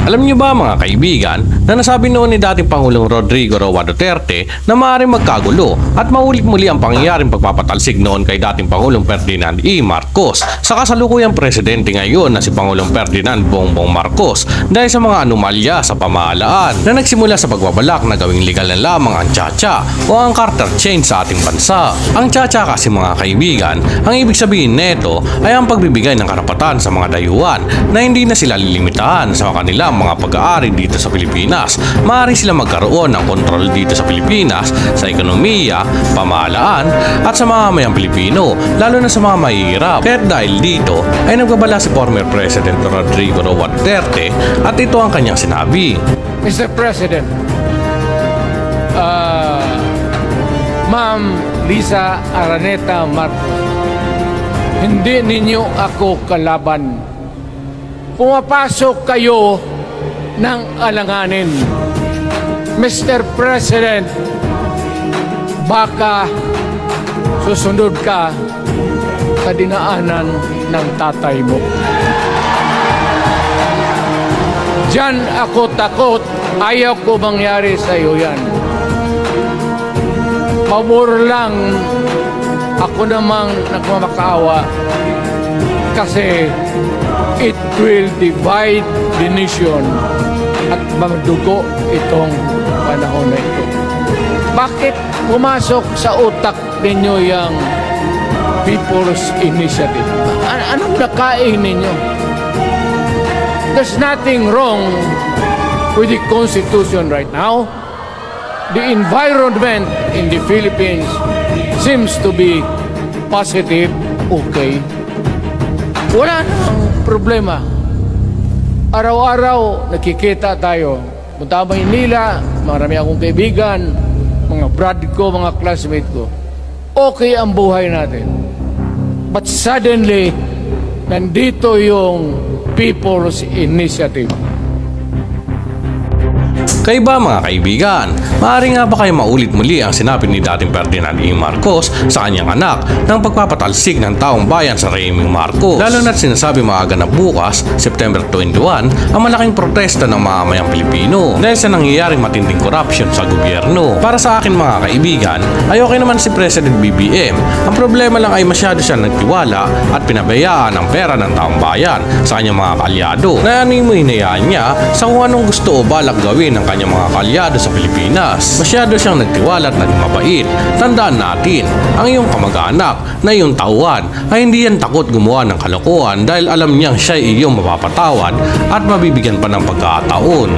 Alam niyo ba mga kaibigan na nasabi noon ni dating Pangulong Rodrigo Roa Duterte na maaaring magkagulo at maulit muli ang pangyayaring pagpapatalsik noon kay dating Pangulong Ferdinand E. Marcos sa kasalukuyang presidente ngayon na si Pangulong Ferdinand Bongbong Marcos dahil sa mga anomalya sa pamahalaan na nagsimula sa pagbabalak na gawing legal na lamang ang tsa-tsa o ang Carter chain sa ating bansa. Ang tsa-tsa kasi mga kaibigan, ang ibig sabihin neto ay ang pagbibigay ng karapatan sa mga dayuhan na hindi na sila lilimitahan sa kanilang mga pag-aari dito sa Pilipinas. Maaari sila magkaroon ng kontrol dito sa Pilipinas sa ekonomiya, pamahalaan at sa mga mamayang Pilipino, lalo na sa mga mahihirap. Kaya dahil dito ay nagbabala si former President Rodrigo Roa Duterte at ito ang kanyang sinabi. Mr. President, Ma'am Lisa Araneta Marcos, hindi ninyo ako kalaban. Pumapasok kayo ng alanganin. Mr. President, baka susunod ka sa dinaanan ng tatay mo. Diyan ako takot. Ayaw ko mangyari sa iyo yan. Pabor lang ako namang nagmamakaawa kasi it will divide the nation at magdugo itong panahon na ito. Bakit pumasok sa utak ninyo yung People's Initiative? Anong nakain ninyo? There's nothing wrong with the Constitution right now. The environment in the Philippines seems to be positive, okay. Wala nang problema. Araw-araw nakikita tayo. Punta sa Maynila, marami akong kaibigan, mga brad ko, mga classmate ko. Okay ang buhay natin. But suddenly, nandito yung People's Initiative. Kayo ba mga kaibigan, maaari nga ba kayo maulit muli ang sinabi ni dating Ferdinand E. Marcos sa kanyang anak ng pagpapatalsik ng taong bayan sa rehimeng Marcos? Lalo na't sinasabi maaga na bukas, September 21, ang malaking protesta ng mamamayang Pilipino dahil sa nangyayaring matinding korupsyon sa gobyerno. Para sa akin mga kaibigan, ay okay naman si President BBM. Ang problema lang ay masyado siya nagtiwala at pinabayaan ang pera ng taong bayan sa kanyang mga kalyado. Naanimoy hinayaan niya sa kung anong gusto o balak gawin ng kanyang mga kalyado sa Pilipinas. Masyado siyang nagtiwala at naging mabait. Tandaan natin, ang iyong kamag-anak na iyong tauhan ay hindi yan takot gumawa ng kalokohan dahil alam niyang siya ay iyong mapapatawad at mabibigyan pa ng pagkakataon.